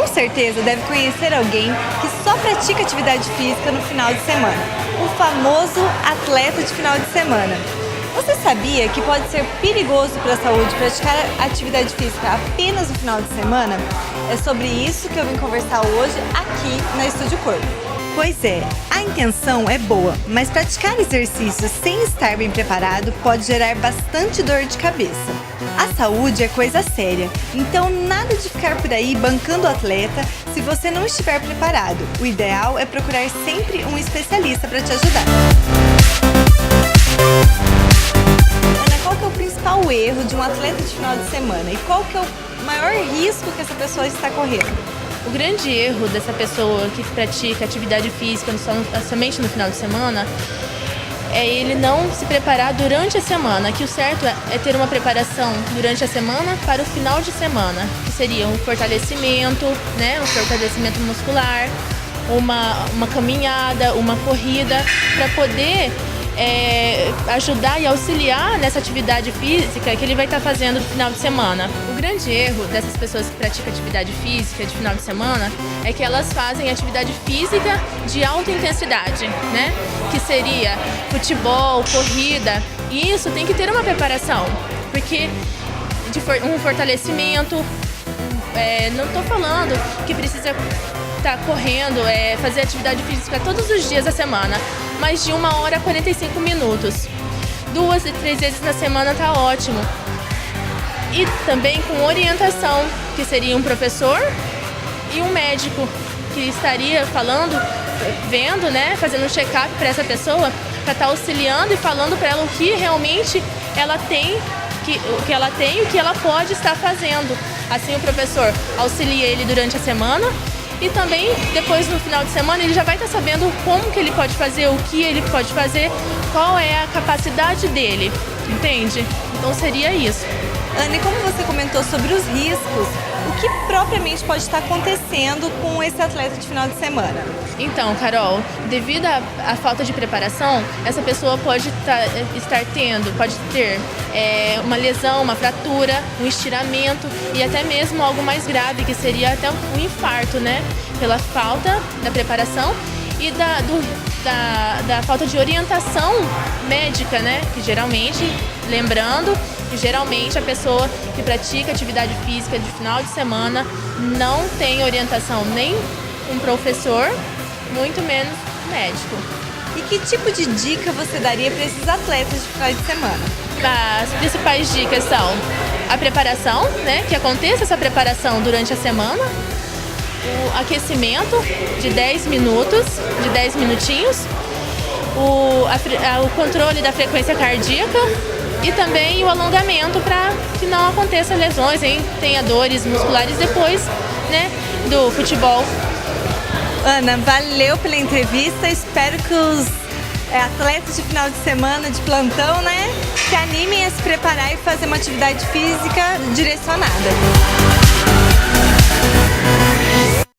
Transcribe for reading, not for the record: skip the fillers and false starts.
com certeza deve conhecer alguém que só pratica atividade física no final de semana, o famoso atleta de final de semana. Você sabia que pode ser perigoso para a saúde praticar atividade física apenas no final de semana? É sobre isso que eu vim conversar hoje aqui na Estúdio Corpo. Pois é, a intenção é boa, mas praticar exercícios sem estar bem preparado pode gerar bastante dor de cabeça. A saúde é coisa séria, então nada de ficar por aí bancando o atleta se você não estiver preparado. O ideal é procurar sempre um especialista para te ajudar. Ana, qual que é o principal erro de um atleta de final de semana e qual que é o maior risco que essa pessoa está correndo? O grande erro dessa pessoa que pratica atividade física somente no final de semana é ele não se preparar durante a semana, que o certo é ter uma preparação durante a semana para o final de semana, que seria um fortalecimento, né, um fortalecimento muscular, uma caminhada, uma corrida, para poder ajudar e auxiliar nessa atividade física que ele vai estar fazendo no final de semana. O grande erro dessas pessoas que praticam atividade física de final de semana é que elas fazem atividade física de alta intensidade, né? Que seria futebol, corrida, e isso tem que ter uma preparação, porque um fortalecimento, não estou falando que precisa estar correndo, fazer atividade física todos os dias da semana, mas de 1h a 45 minutos. 2 e 3 vezes na semana tá ótimo. E também com orientação, que seria um professor e um médico que estaria vendo, né, fazendo um check-up para essa pessoa, para estar auxiliando e falando para ela o que realmente ela tem, o que ela pode estar fazendo. Assim o professor auxilia ele durante a semana. E também, depois no final de semana, ele já vai estar sabendo como que ele pode fazer, o que ele pode fazer, qual é a capacidade dele, entende? Então seria isso. Ana, e como você comentou sobre os riscos, o que propriamente pode estar acontecendo com esse atleta de final de semana? Então, Carol, devido à falta de preparação, essa pessoa pode ter uma lesão, uma fratura, um estiramento e até mesmo algo mais grave, que seria até um infarto, né? Pela falta da preparação e da falta de orientação médica, né? Que geralmente, lembrando, que geralmente a pessoa que pratica atividade física de final de semana não tem orientação nem um professor, muito menos médico. E que tipo de dica você daria para esses atletas de final de semana? As principais dicas são a preparação, né? Que aconteça essa preparação durante a semana, o aquecimento de 10 minutos, de 10 minutinhos, o controle da frequência cardíaca e também o alongamento para que não aconteça lesões, tenha dores musculares depois, né, do futebol. Ana, valeu pela entrevista. Espero que os atletas de final de semana de plantão, né, se animem a se preparar e fazer uma atividade física direcionada.